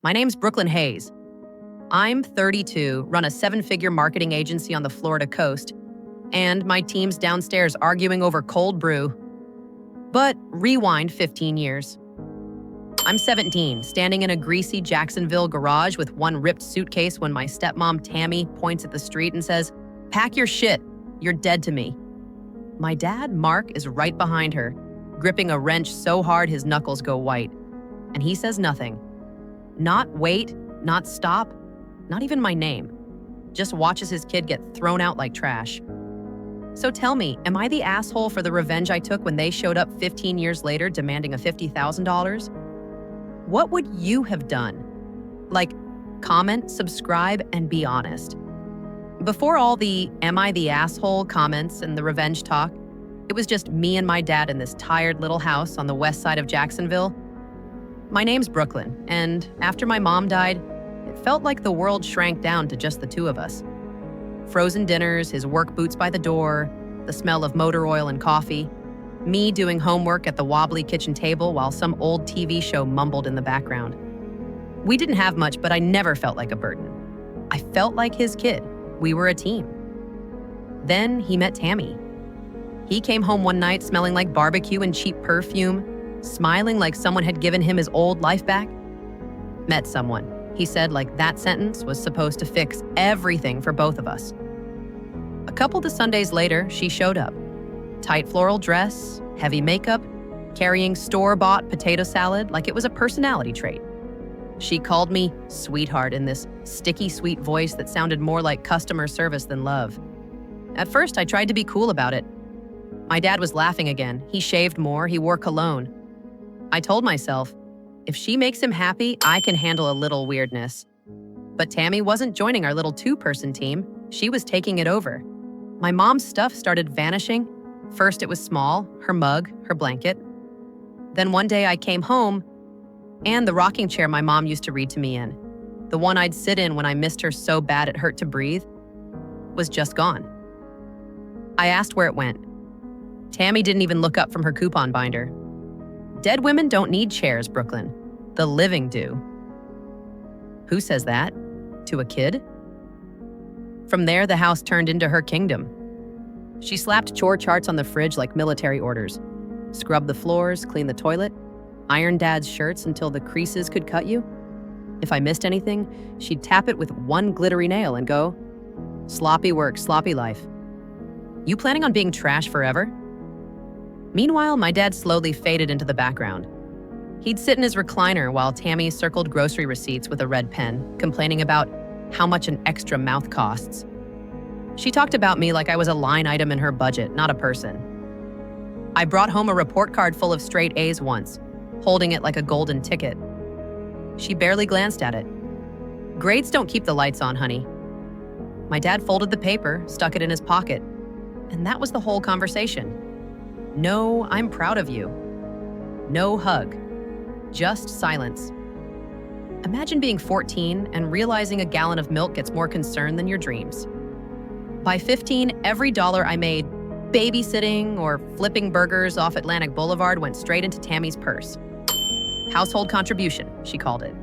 My name's Brooklyn Hayes. I'm 32, run a 7-figure marketing agency on the Florida coast, and my team's downstairs arguing over cold brew. But rewind 15 years. I'm 17, standing in a greasy Jacksonville garage with one ripped suitcase when my stepmom, Tammy, points at the street and says, "Pack your shit, you're dead to me." My dad, Mark, is right behind her, gripping a wrench so hard his knuckles go white. And he says nothing. Not wait, not stop, not even my name. Just watches his kid get thrown out like trash. So tell me, am I the asshole for the revenge I took when they showed up 15 years later demanding a $50,000? What would you have done? Like, comment, subscribe, and be honest. Before all the "am I the asshole" comments and the revenge talk, it was just me and my dad in this tired little house on the west side of Jacksonville. My name's Brooklyn, and after my mom died, it felt like the world shrank down to just the two of us. Frozen dinners, his work boots by the door, the smell of motor oil and coffee, me doing homework at the wobbly kitchen table while some old TV show mumbled in the background. We didn't have much, but I never felt like a burden. I felt like his kid. We were a team. Then he met Tammy. He came home one night smelling like barbecue and cheap perfume, smiling like someone had given him his old life back. Met someone, he said, like that sentence was supposed to fix everything for both of us. A couple of Sundays later, she showed up. Tight floral dress, heavy makeup, carrying store-bought potato salad like it was a personality trait. She called me sweetheart in this sticky sweet voice that sounded more like customer service than love. At first, I tried to be cool about it. My dad was laughing again. He shaved more, he wore cologne. I told myself, if she makes him happy, I can handle a little weirdness. But Tammy wasn't joining our little 2-person team. She was taking it over. My mom's stuff started vanishing. First it was small, her mug, her blanket. Then one day I came home, and the rocking chair my mom used to read to me in, the one I'd sit in when I missed her so bad it hurt to breathe, was just gone. I asked where it went. Tammy didn't even look up from her coupon binder. Dead women don't need chairs, Brooklyn. The living do. Who says that? To a kid? From there, the house turned into her kingdom. She slapped chore charts on the fridge like military orders. Scrubbed the floors, cleaned the toilet, ironed Dad's shirts until the creases could cut you. If I missed anything, she'd tap it with one glittery nail and go, "Sloppy work, sloppy life. You planning on being trash forever?" Meanwhile, my dad slowly faded into the background. He'd sit in his recliner while Tammy circled grocery receipts with a red pen, complaining about how much an extra mouth costs. She talked about me like I was a line item in her budget, not a person. I brought home a report card full of straight A's once, holding it like a golden ticket. She barely glanced at it. Grades don't keep the lights on, honey. My dad folded the paper, stuck it in his pocket, and that was the whole conversation. No, I'm proud of you. No hug. Just silence. Imagine being 14 and realizing a gallon of milk gets more concern than your dreams. By 15, every dollar I made babysitting or flipping burgers off Atlantic Boulevard went straight into Tammy's purse. Household contribution, she called it.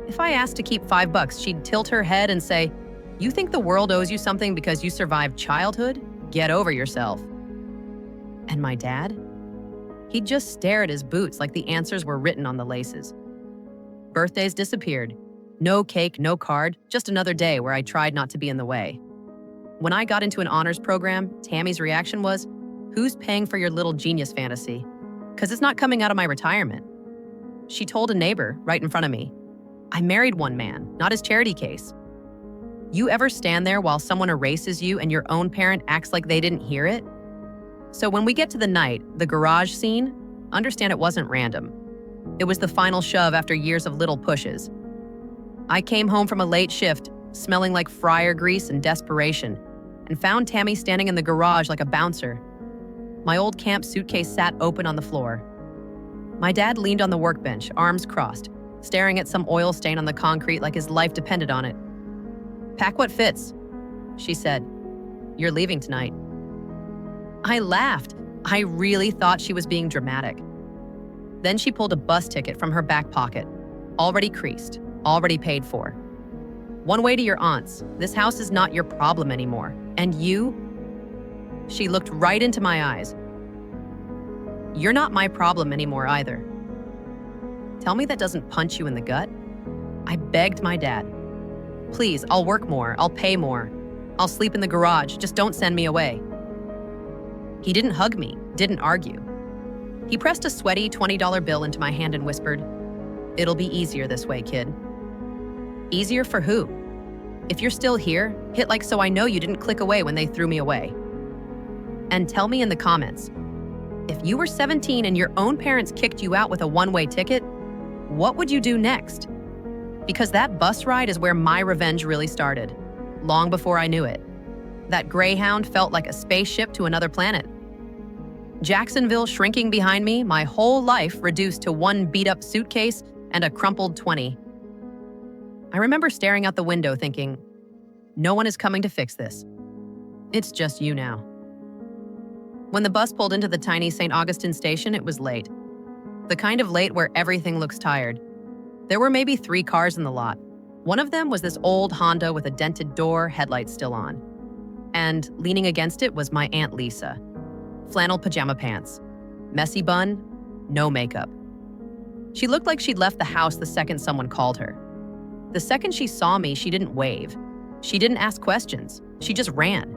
If I asked to keep $5, she'd tilt her head and say, "You think the world owes you something because you survived childhood? Get over yourself." And my dad? He'd just stare at his boots like the answers were written on the laces. Birthdays disappeared. No cake, no card, just another day where I tried not to be in the way. When I got into an honors program, Tammy's reaction was, "Who's paying for your little genius fantasy? Because it's not coming out of my retirement." She told a neighbor right in front of me, "I married one man, not his charity case." You ever stand there while someone erases you and your own parent acts like they didn't hear it? So when we get to the night, the garage scene, understand it wasn't random. It was the final shove after years of little pushes. I came home from a late shift, smelling like fryer grease and desperation, and found Tammy standing in the garage like a bouncer. My old camp suitcase sat open on the floor. My dad leaned on the workbench, arms crossed, staring at some oil stain on the concrete like his life depended on it. "Pack what fits," she said. "You're leaving tonight." I laughed. I really thought she was being dramatic. Then she pulled a bus ticket from her back pocket, already creased, already paid for. One way to your aunt's. This house is not your problem anymore. And you? She looked right into my eyes. You're not my problem anymore either. Tell me that doesn't punch you in the gut? I begged my dad. Please, I'll work more, I'll pay more. I'll sleep in the garage, just don't send me away. He didn't hug me, didn't argue. He pressed a sweaty $20 bill into my hand and whispered, "It'll be easier this way, kid." Easier for who? If you're still here, hit like so I know you didn't click away when they threw me away. And tell me in the comments, if you were 17 and your own parents kicked you out with a one-way ticket, what would you do next? Because that bus ride is where my revenge really started, long before I knew it. That Greyhound felt like a spaceship to another planet. Jacksonville shrinking behind me, my whole life reduced to one beat-up suitcase and a crumpled 20. I remember staring out the window thinking, no one is coming to fix this. It's just you now. When the bus pulled into the tiny St. Augustine station, it was late. The kind of late where everything looks tired. There were maybe 3 cars in the lot. One of them was this old Honda with a dented door, headlights still on. And leaning against it was my Aunt Lisa. Flannel pajama pants, messy bun, no makeup. She looked like she'd left the house the second someone called her. The second she saw me, she didn't wave. She didn't ask questions. She just ran.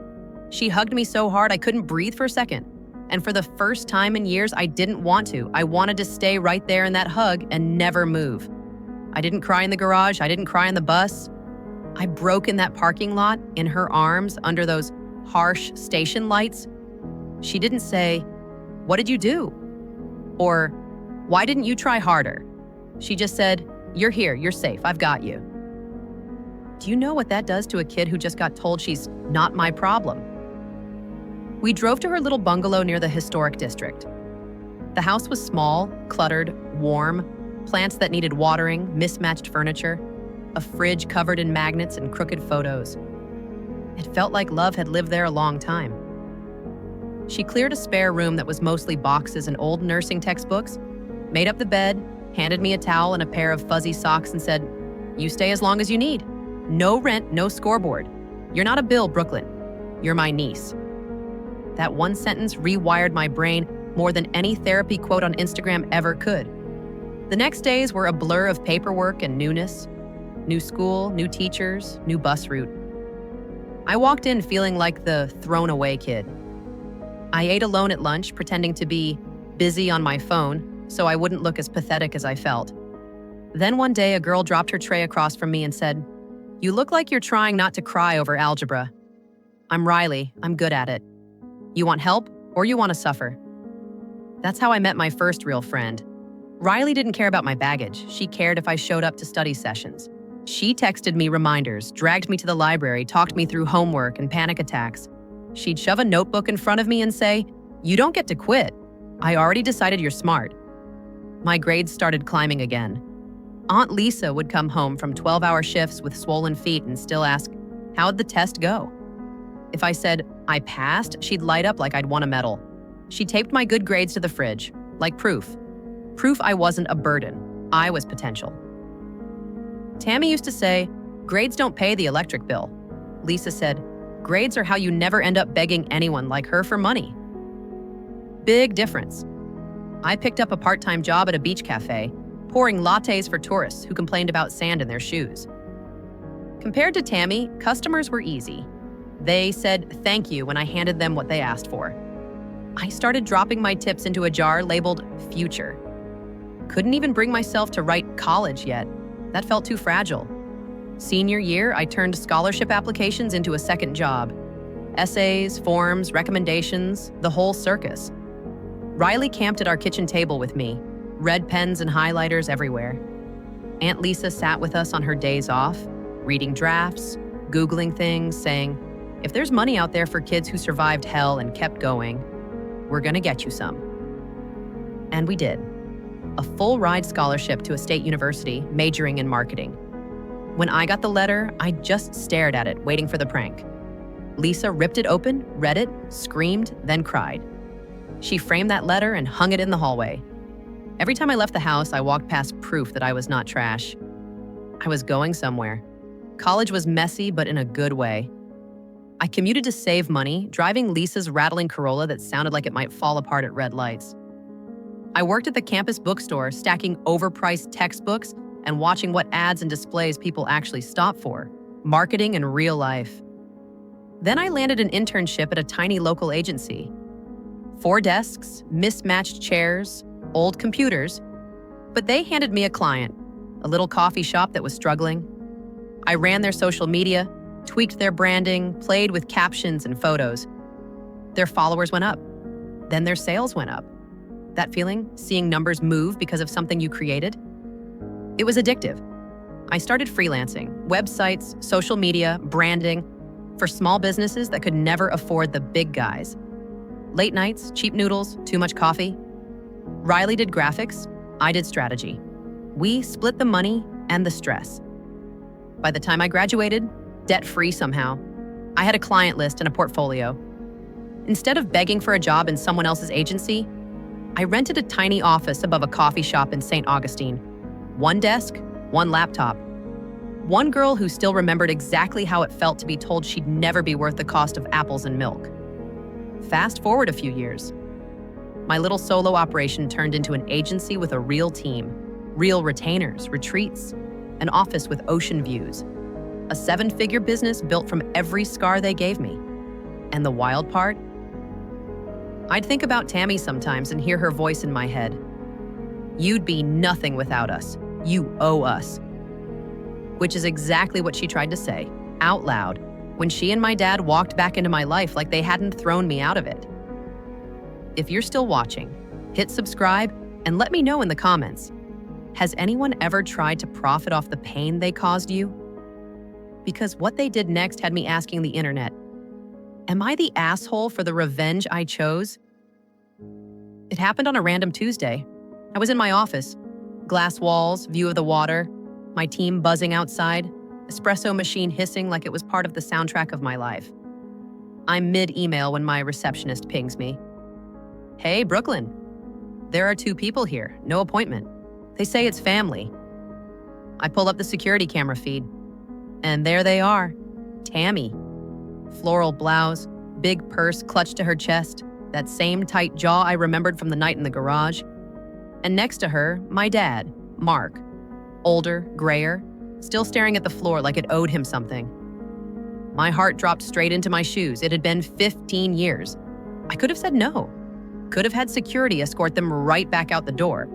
She hugged me so hard I couldn't breathe for a second. And for the first time in years, I didn't want to. I wanted to stay right there in that hug and never move. I didn't cry in the garage. I didn't cry on the bus. I broke in that parking lot in her arms under those harsh station lights. She didn't say, "What did you do?" Or, "Why didn't you try harder?" She just said, "You're here, you're safe, I've got you." Do you know what that does to a kid who just got told she's not my problem? We drove to her little bungalow near the historic district. The house was small, cluttered, warm, plants that needed watering, mismatched furniture, a fridge covered in magnets and crooked photos. It felt like love had lived there a long time. She cleared a spare room that was mostly boxes and old nursing textbooks, made up the bed, handed me a towel and a pair of fuzzy socks and said, "You stay as long as you need. No rent, no scoreboard. You're not a bill, Brooklyn. You're my niece." That one sentence rewired my brain more than any therapy quote on Instagram ever could. The next days were a blur of paperwork and newness. New school, new teachers, new bus route. I walked in feeling like the thrown away kid. I ate alone at lunch, pretending to be busy on my phone so I wouldn't look as pathetic as I felt. Then one day, a girl dropped her tray across from me and said, "You look like you're trying not to cry over algebra." "I'm Riley. I'm good at it. You want help or you want to suffer?" That's how I met my first real friend. Riley didn't care about my baggage. She cared if I showed up to study sessions. She texted me reminders, dragged me to the library, talked me through homework and panic attacks. She'd shove a notebook in front of me and say, "You don't get to quit. I already decided you're smart." My grades started climbing again. Aunt Lisa would come home from 12-hour shifts with swollen feet and still ask, "How'd the test go?" If I said, "I passed," she'd light up like I'd won a medal. She taped my good grades to the fridge, like proof. Proof I wasn't a burden. I was potential. Tammy used to say, "Grades don't pay the electric bill." Lisa said, "Grades are how you never end up begging anyone like her for money." Big difference. I picked up a part-time job at a beach cafe, pouring lattes for tourists who complained about sand in their shoes. Compared to Tammy, customers were easy. They said thank you when I handed them what they asked for. I started dropping my tips into a jar labeled future. Couldn't even bring myself to write college yet. That felt too fragile. Senior year, I turned scholarship applications into a second job. Essays, forms, recommendations, the whole circus. Riley camped at our kitchen table with me, red pens and highlighters everywhere. Aunt Lisa sat with us on her days off, reading drafts, Googling things, saying, "If there's money out there for kids who survived hell and kept going, we're gonna get you some." And we did. A full-ride scholarship to a state university, majoring in marketing. When I got the letter, I just stared at it, waiting for the prank. Lisa ripped it open, read it, screamed, then cried. She framed that letter and hung it in the hallway. Every time I left the house, I walked past proof that I was not trash. I was going somewhere. College was messy, but in a good way. I commuted to save money, driving Lisa's rattling Corolla that sounded like it might fall apart at red lights. I worked at the campus bookstore, stacking overpriced textbooks and watching what ads and displays people actually stop for. Marketing in real life. Then I landed an internship at a tiny local agency. 4 desks, mismatched chairs, old computers, but they handed me a client, a little coffee shop that was struggling. I ran their social media, tweaked their branding, played with captions and photos. Their followers went up. Then their sales went up. That feeling, seeing numbers move because of something you created? It was addictive. I started freelancing, websites, social media, branding, for small businesses that could never afford the big guys. Late nights, cheap noodles, too much coffee. Riley did graphics, I did strategy. We split the money and the stress. By the time I graduated, debt-free somehow, I had a client list and a portfolio. Instead of begging for a job in someone else's agency, I rented a tiny office above a coffee shop in St. Augustine. 1 desk, 1 laptop. One girl who still remembered exactly how it felt to be told she'd never be worth the cost of apples and milk. Fast forward a few years. My little solo operation turned into an agency with a real team, real retainers, retreats, an office with ocean views, a 7-figure business built from every scar they gave me. And the wild part? I'd think about Tammy sometimes and hear her voice in my head. You'd be nothing without us. You owe us. Which is exactly what she tried to say, out loud, when she and my dad walked back into my life like they hadn't thrown me out of it. If you're still watching, hit subscribe and let me know in the comments. Has anyone ever tried to profit off the pain they caused you? Because what they did next had me asking the internet, am I the asshole for the revenge I chose? It happened on a random Tuesday. I was in my office. Glass walls, view of the water, my team buzzing outside, espresso machine hissing like it was part of the soundtrack of my life. I'm mid-email when my receptionist pings me. Hey, Brooklyn. There are 2 people here, no appointment. They say it's family. I pull up the security camera feed, and there they are, Tammy. Floral blouse, big purse clutched to her chest, that same tight jaw I remembered from the night in the garage. And next to her, my dad, Mark. Older, grayer, still staring at the floor like it owed him something. My heart dropped straight into my shoes. It had been 15 years. I could have said no. Could have had security escort them right back out the door.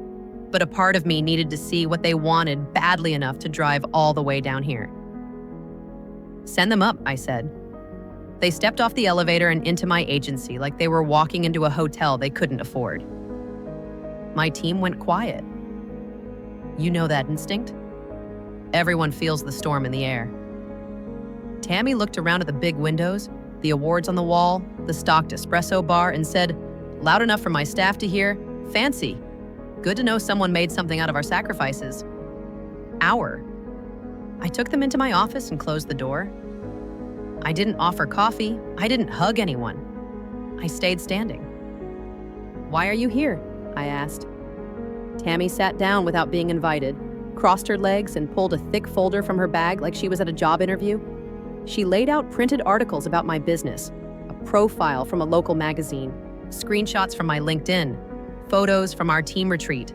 But a part of me needed to see what they wanted badly enough to drive all the way down here. Send them up, I said. They stepped off the elevator and into my agency like they were walking into a hotel they couldn't afford. My team went quiet. You know that instinct? Everyone feels the storm in the air. Tammy looked around at the big windows, the awards on the wall, the stocked espresso bar, and said, loud enough for my staff to hear, fancy. Good to know someone made something out of our sacrifices. I took them into my office and closed the door. I didn't offer coffee. I didn't hug anyone. I stayed standing. Why are you here? I asked. Tammy sat down without being invited, crossed her legs and pulled a thick folder from her bag like she was at a job interview. She laid out printed articles about my business, a profile from a local magazine, screenshots from my LinkedIn, photos from our team retreat.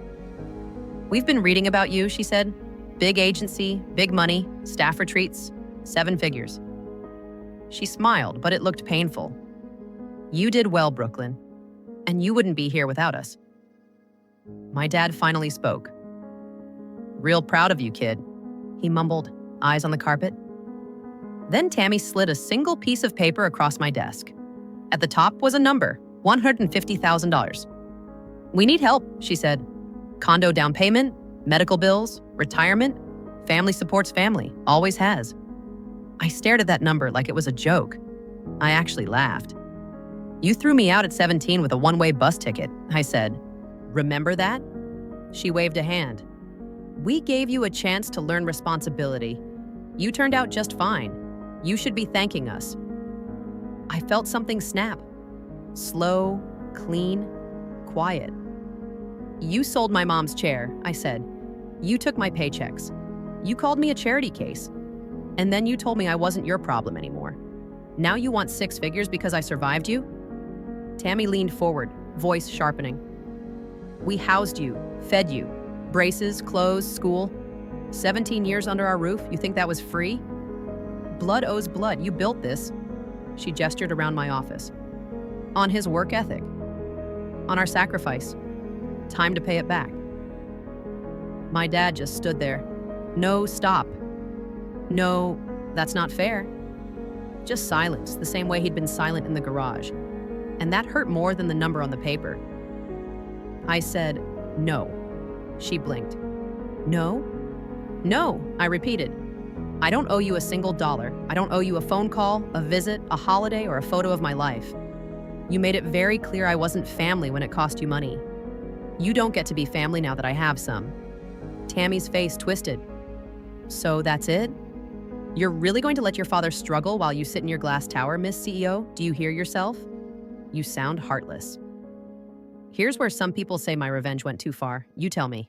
We've been reading about you, she said. Big agency, big money, staff retreats, 7 figures. She smiled, but it looked painful. You did well, Brooklyn, and you wouldn't be here without us. My dad finally spoke. Real proud of you, kid, he mumbled, eyes on the carpet. Then Tammy slid a single piece of paper across my desk. At the top was a number, $150,000. We need help, she said. Condo down payment, medical bills, retirement, family supports family, always has. I stared at that number like it was a joke. I actually laughed. You threw me out at 17 with a one-way bus ticket, I said. Remember that? She waved a hand. We gave you a chance to learn responsibility. You turned out just fine. You should be thanking us. I felt something snap. Slow, clean, quiet. You sold my mom's chair, I said. You took my paychecks. You called me a charity case. And then you told me I wasn't your problem anymore. Now you want 6 figures because I survived you? Tammy leaned forward, voice sharpening. We housed you, fed you, braces, clothes, school. 17 years under our roof, you think that was free? Blood owes blood, you built this. She gestured around my office. On his work ethic. On our sacrifice. Time to pay it back. My dad just stood there. No, stop. No, that's not fair. Just silence, the same way he'd been silent in the garage. And that hurt more than the number on the paper. I said, no. She blinked. No? No, I repeated. I don't owe you a single dollar. I don't owe you a phone call, a visit, a holiday, or a photo of my life. You made it very clear I wasn't family when it cost you money. You don't get to be family now that I have some. Tammy's face twisted. So that's it? You're really going to let your father struggle while you sit in your glass tower, Miss CEO? Do you hear yourself? You sound heartless. Here's where some people say my revenge went too far. You tell me.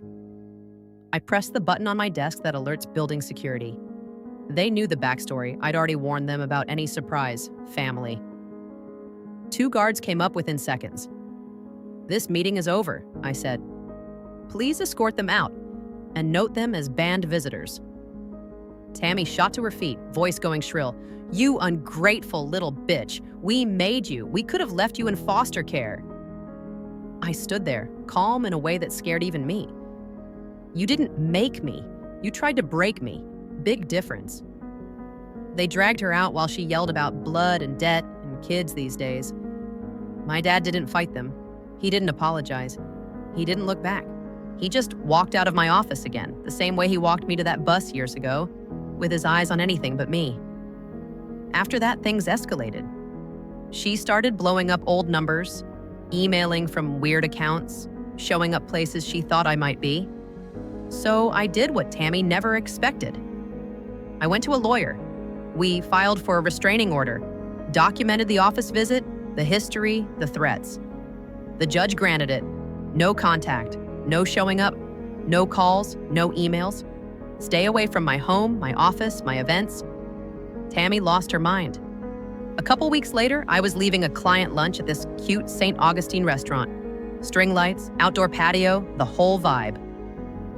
I pressed the button on my desk that alerts building security. They knew the backstory. I'd already warned them about any surprise, family. 2 guards came up within seconds. This meeting is over, I said. Please escort them out and note them as banned visitors. Tammy shot to her feet, voice going shrill. You ungrateful little bitch. We made you. We could have left you in foster care. I stood there, calm in a way that scared even me. You didn't make me. You tried to break me. Big difference. They dragged her out while she yelled about blood and debt and kids these days. My dad didn't fight them. He didn't apologize. He didn't look back. He just walked out of my office again, the same way he walked me to that bus years ago, with his eyes on anything but me. After that, things escalated. She started blowing up old numbers, emailing from weird accounts, showing up places she thought I might be. So I did what Tammy never expected. I went to a lawyer. We filed for a restraining order, documented the office visit, the history, the threats. The judge granted it. No contact, no showing up, no calls, no emails. Stay away from my home, my office, my events. Tammy lost her mind. A couple weeks later, I was leaving a client lunch at this cute St. Augustine restaurant. String lights, outdoor patio, the whole vibe.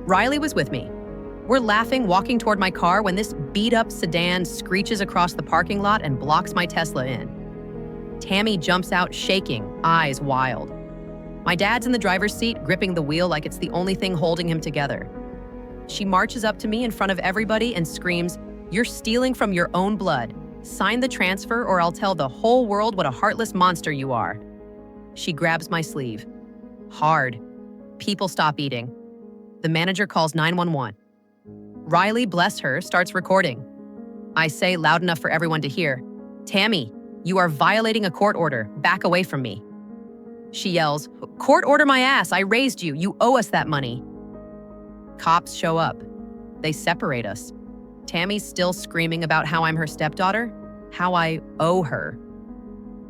Riley was with me. We're laughing, walking toward my car when this beat-up sedan screeches across the parking lot and blocks my Tesla in. Tammy jumps out shaking, eyes wild. My dad's in the driver's seat, gripping the wheel like it's the only thing holding him together. She marches up to me in front of everybody and screams, "You're stealing from your own blood. Sign the transfer or I'll tell the whole world what a heartless monster you are." She grabs my sleeve. Hard. People stop eating. The manager calls 911. Riley, bless her, starts recording. I say loud enough for everyone to hear, "Tammy, you are violating a court order. Back away from me." She yells, "Court order my ass. I raised you. You owe us that money." Cops show up. They separate us. Tammy's still screaming about how I'm her stepdaughter, how I owe her.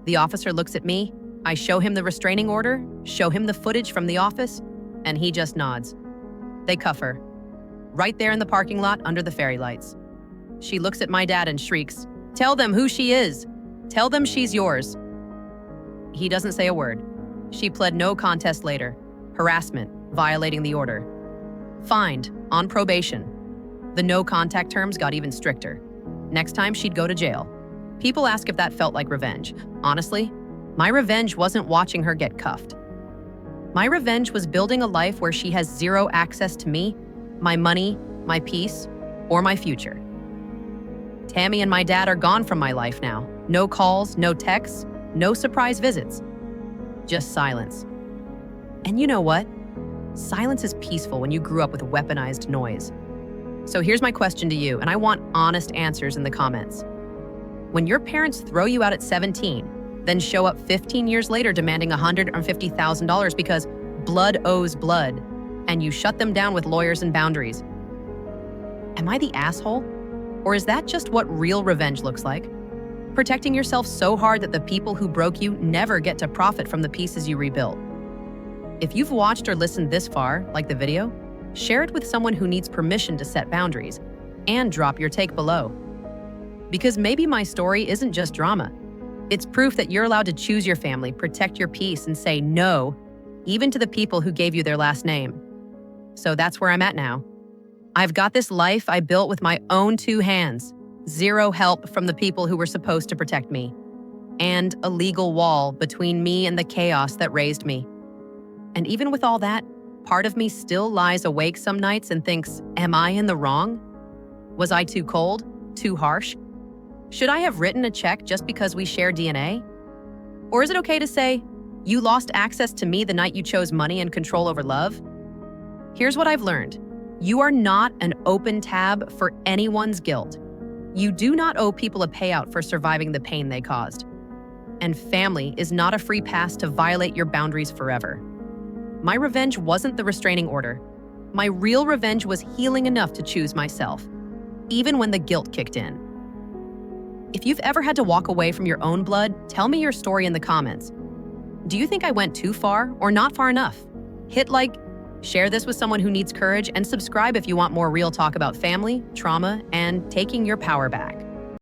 The officer looks at me. I show him the restraining order, show him the footage from the office, and he just nods. They cuff her. Right there in the parking lot under the fairy lights. She looks at my dad and shrieks, "Tell them who she is. Tell them she's yours." He doesn't say a word. She pled no contest later. Harassment, violating the order. Fined, on probation. The no contact terms got even stricter. Next time, she'd go to jail. People ask if that felt like revenge. Honestly, my revenge wasn't watching her get cuffed. My revenge was building a life where she has zero access to me, my money, my peace, or my future. Tammy and my dad are gone from my life now. No calls, no texts, no surprise visits. Just silence. And you know what? Silence is peaceful when you grew up with weaponized noise. So here's my question to you, and I want honest answers in the comments. When your parents throw you out at 17, then show up 15 years later demanding $150,000 because blood owes blood, and you shut them down with lawyers and boundaries, am I the asshole? Or is that just what real revenge looks like? Protecting yourself so hard that the people who broke you never get to profit from the pieces you rebuilt. If you've watched or listened this far, like the video, share it with someone who needs permission to set boundaries, and drop your take below. Because maybe my story isn't just drama. It's proof that you're allowed to choose your family, protect your peace, and say no, even to the people who gave you their last name. So that's where I'm at now. I've got this life I built with my own 2 hands, 0 help from the people who were supposed to protect me, and a legal wall between me and the chaos that raised me. And even with all that, part of me still lies awake some nights and thinks, am I in the wrong? Was I too cold? Too harsh? Should I have written a check just because we share DNA? Or is it okay to say, you lost access to me the night you chose money and control over love? Here's what I've learned. You are not an open tab for anyone's guilt. You do not owe people a payout for surviving the pain they caused. And family is not a free pass to violate your boundaries forever. My revenge wasn't the restraining order. My real revenge was healing enough to choose myself, even when the guilt kicked in. If you've ever had to walk away from your own blood, tell me your story in the comments. Do you think I went too far or not far enough? Hit like, share this with someone who needs courage, and subscribe if you want more real talk about family, trauma, and taking your power back.